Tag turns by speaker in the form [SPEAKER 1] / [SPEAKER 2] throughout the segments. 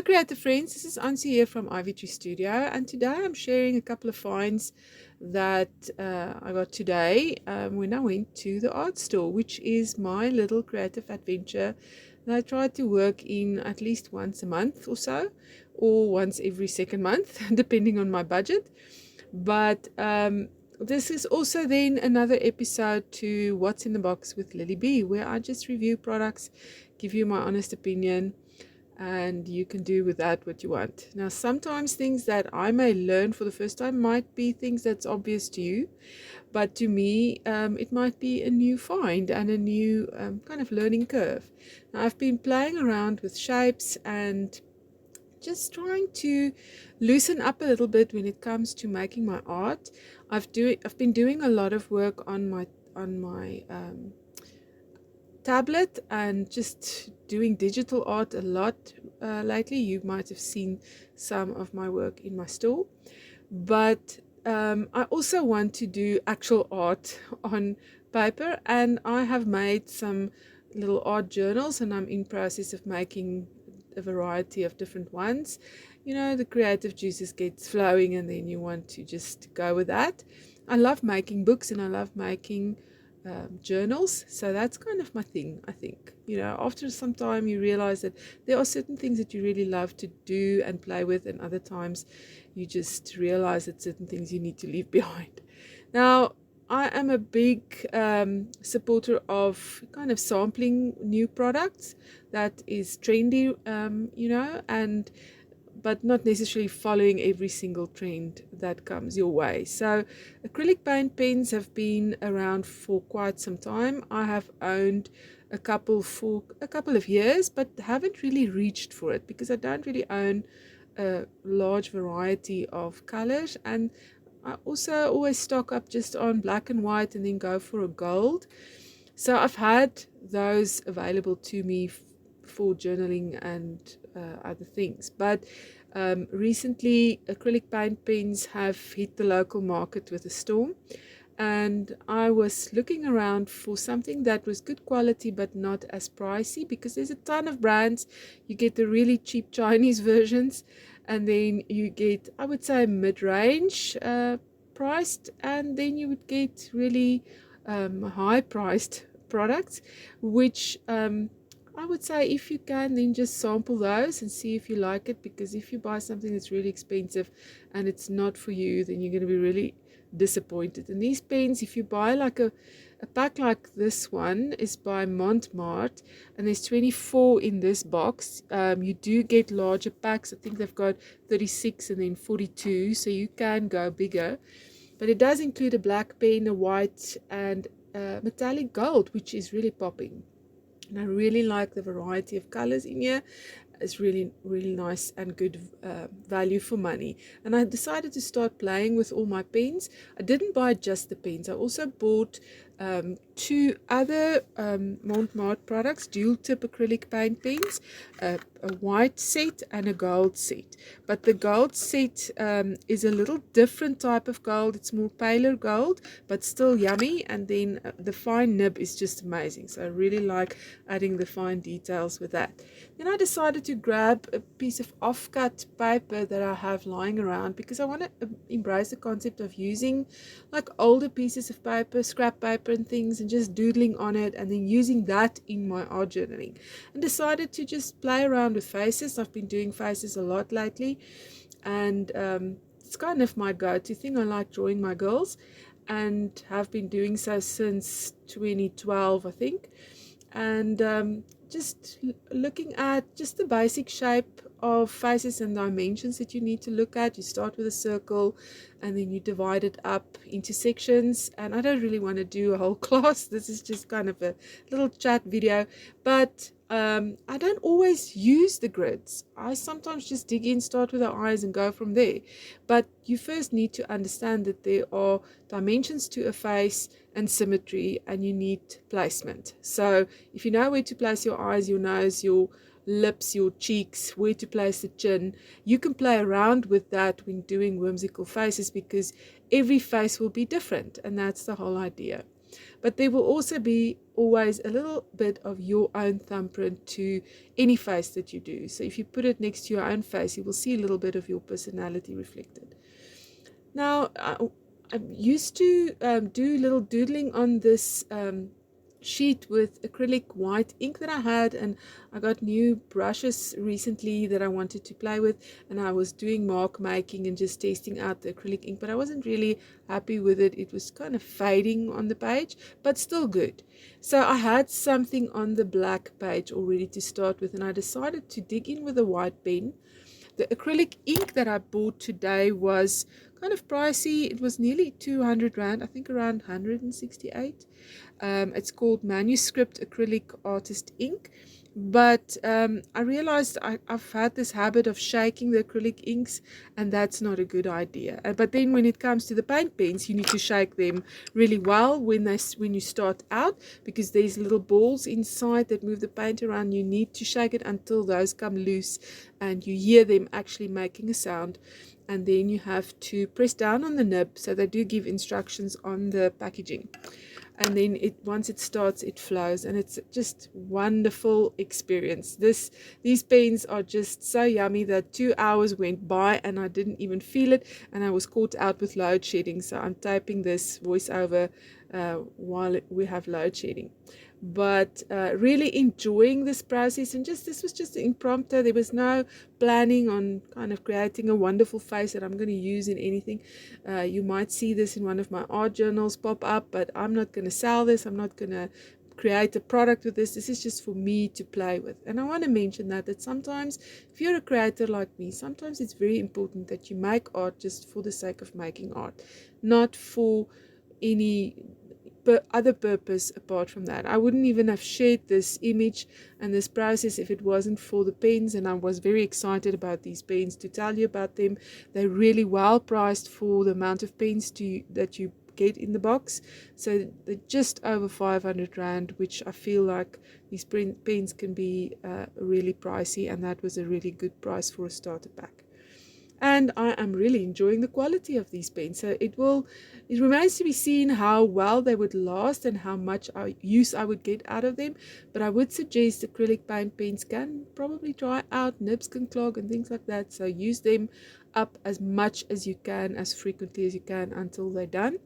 [SPEAKER 1] Hi creative friends, this is Ansu here from Ivytree Studio, and today I'm sharing a couple of finds that I got today when I went to the art store, which is my little creative adventure that I try to work in at least once a month or so, or once every second month, depending on my budget. But this is also then another episode to What's in the Box with Lily B, where I just review products, give you my honest opinion, and you can do with that what you want. Now, sometimes things that I may learn for the first time might be things that's obvious to you, but to me, it might be a new find and a new kind of learning curve. Now, I've been playing around with shapes and just trying to loosen up a little bit when it comes to making my art. I've been doing a lot of work on my tablet and just doing digital art a lot lately. You might have seen some of my work in my store, but I also want to do actual art on paper, and I have made some little art journals, and I'm in process of making a variety of different ones. You know, the creative juices gets flowing and then you want to just go with that. I love making books and I love making journals, so that's kind of my thing. I think, you know, after some time you realize that there are certain things that you really love to do and play with, and other times you just realize that certain things you need to leave behind. Now, I am a big supporter of kind of sampling new products that is trendy, you know, and but not necessarily following every single trend that comes your way. So acrylic paint pens have been around for quite some time. I have owned a couple for a couple of years, but haven't really reached for it because I don't really own a large variety of colors, and I also always stock up just on black and white and then go for a gold. So I've had those available to me for journaling and other things. But recently, acrylic paint pens have hit the local market with a storm. And I was looking around for something that was good quality but not as pricey, because there's a ton of brands. You get the really cheap Chinese versions, and then you get, I would say, mid-range priced, and then you would get really high priced products, which I would say, if you can, then just sample those and see if you like it, because if you buy something that's really expensive and it's not for you, then you're going to be really disappointed. And these pens, if you buy like a pack like this one is by Marte, and there's 24 in this box. You do get larger packs. I think they've got 36 and then 42, so you can go bigger. But it does include a black pen, a white, and metallic gold, which is really popping. And I really like the variety of colors in here. It's really, really nice and good value for money. And I decided to start playing with all my pens. I didn't buy just the pens. I also bought two other Marte products, dual tip acrylic paint pens, a white set and a gold set. But the gold set is a little different type of gold. It's more paler gold, but still yummy. And then the fine nib is just amazing. So I really like adding the fine details with that. Then I decided to grab a piece of offcut paper that I have lying around, because I want to embrace the concept of using like older pieces of paper, scrap paper and things, and just doodling on it and then using that in my art journaling. And decided to just play around with faces. I've been doing faces a lot lately, and it's kind of my go-to thing. I like drawing my girls and have been doing so since 2012, I think. And just looking at just the basic shape of faces and dimensions that you need to look at. You start with a circle and then you divide it up into sections, and I don't really want to do a whole class. This is just kind of a little chat video, but I don't always use the grids. I sometimes just dig in, start with the eyes and go from there. But you first need to understand that there are dimensions to a face and symmetry, and you need placement. So if you know where to place your eyes, your nose, your lips, your cheeks, where to place the chin, you can play around with that when doing whimsical faces, because every face will be different, and that's the whole idea. but there will also be always a little bit of your own thumbprint to any face that you do. So if you put it next to your own face, you will see a little bit of your personality reflected. Now, I used to do little doodling on this sheet with acrylic white ink that I had, and I got new brushes recently that I wanted to play with, and I was doing mark making and just testing out the acrylic ink, but I wasn't really happy with it. It was kind of fading on the page, but still good. So I had something on the black page already to start with, and I decided to dig in with a white pen. The acrylic ink that I bought today was kind of pricey. It was nearly 200 Rand, I think around 168. It's called Manuscript Acrylic Artist Ink. But I realized I've had this habit of shaking the acrylic inks, and that's not a good idea. But then when it comes to the paint pens, you need to shake them really well when you start out, because there's little balls inside that move the paint around. You need to shake it until those come loose and you hear them actually making a sound. And then you have to press down on the nib, so they do give instructions on the packaging. And then once it starts, it flows, and it's just wonderful experience. These pens are just so yummy that 2 hours went by and I didn't even feel it, and I was caught out with load shedding, so I'm typing this voiceover while we have load shedding. But really enjoying this process, and this was just impromptu. There was no planning on kind of creating a wonderful face that I'm going to use in anything. You might see this in one of my art journals pop up, but I'm not going to sell this. I'm not going to create a product with this. This is just for me to play with. And I want to mention that sometimes, if you're a creator like me, sometimes it's very important that you make art just for the sake of making art, not for any other purpose apart from that. I wouldn't even have shared this image and this process if it wasn't for the pens, and I was very excited about these pens to tell you about them. They're really well priced for the amount of pens that you get in the box. So they're just over 500 Rand, which I feel like these pens can be really pricey, and that was a really good price for a starter pack. And I am really enjoying the quality of these pens. So it remains to be seen how well they would last and how much use I would get out of them. But I would suggest acrylic paint pens can probably dry out, nibs can clog and things like that. So use them up as much as you can, as frequently as you can, until they're done.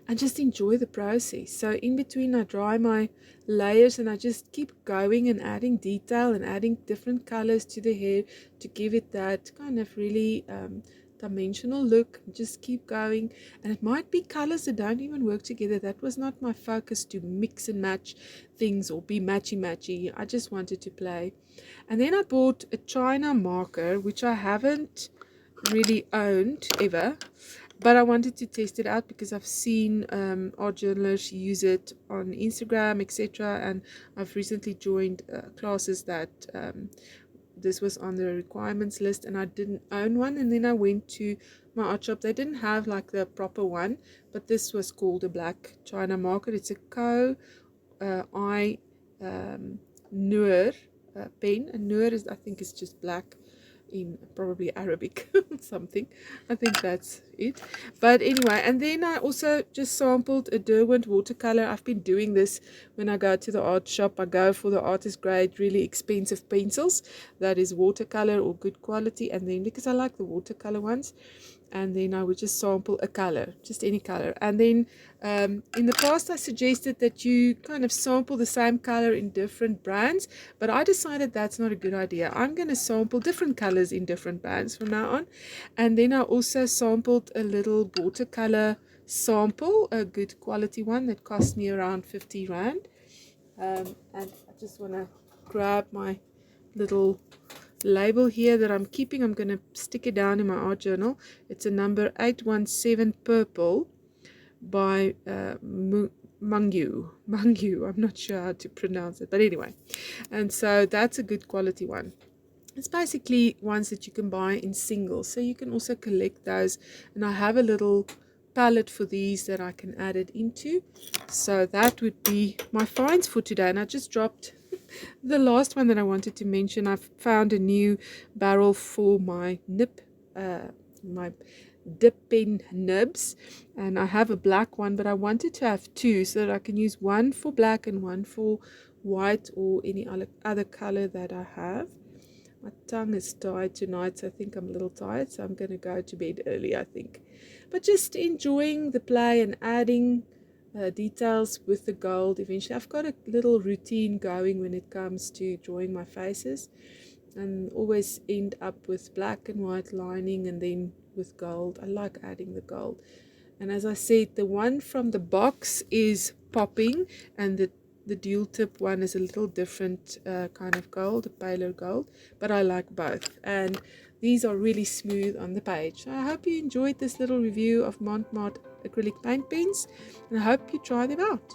[SPEAKER 1] And just enjoy the process. So in between, I dry my layers and I just keep going and adding detail and adding different colors to the hair to give it that kind of really dimensional look. Just keep going, and it might be colors that don't even work together. That was not my focus, to mix and match things or be matchy. I just wanted to play. And then I bought a China marker, which I haven't really owned ever, but I wanted to test it out because I've seen art journalists use it on Instagram, etc. And I've recently joined classes that this was on the requirements list, and I didn't own one. And then I went to my art shop. They didn't have like the proper one, but this was called a black China marker. It's a Ivytree pen. And Noor is, I think, is just black in probably Arabic something. I think that's it. But anyway, and then I also just sampled a Derwent watercolor. I've been doing this when I go to the art shop. I go for the artist grade, really expensive pencils that is watercolor or good quality, and then because I like the watercolor ones, and then I would just sample a color, just any color. And then in the past I suggested that you kind of sample the same color in different brands, but I decided that's not a good idea. I'm going to sample different colors in different brands from now on. And then I also sampled a little watercolor sample, a good quality one that cost me around 50 Rand. And I just want to grab my little label here that I'm keeping. I'm going to stick it down in my art journal. It's a number 817 purple by Mangu. I'm not sure how to pronounce it, but anyway. And so that's a good quality one. It's basically ones that you can buy in singles, so you can also collect those. And I have a little palette for these that I can add it into. So that would be my finds for today. And I just dropped the last one that I wanted to mention. I've found a new barrel for my nib, my dip pen nibs, and I have a black one, but I wanted to have two so that I can use one for black and one for white or any other color that I have. My tongue is tired tonight, so I think I'm a little tired, so I'm going to go to bed early, I think. But just enjoying the play and adding details with the gold. Eventually, I've got a little routine going when it comes to drawing my faces, and always end up with black and white lining and then with gold. I like adding the gold. And as I said, the one from the box is popping, and the dual tip one is a little different kind of gold, a paler gold, but I like both. And these are really smooth on the page. So I hope you enjoyed this little review of Marte acrylic paint pens, and I hope you try them out.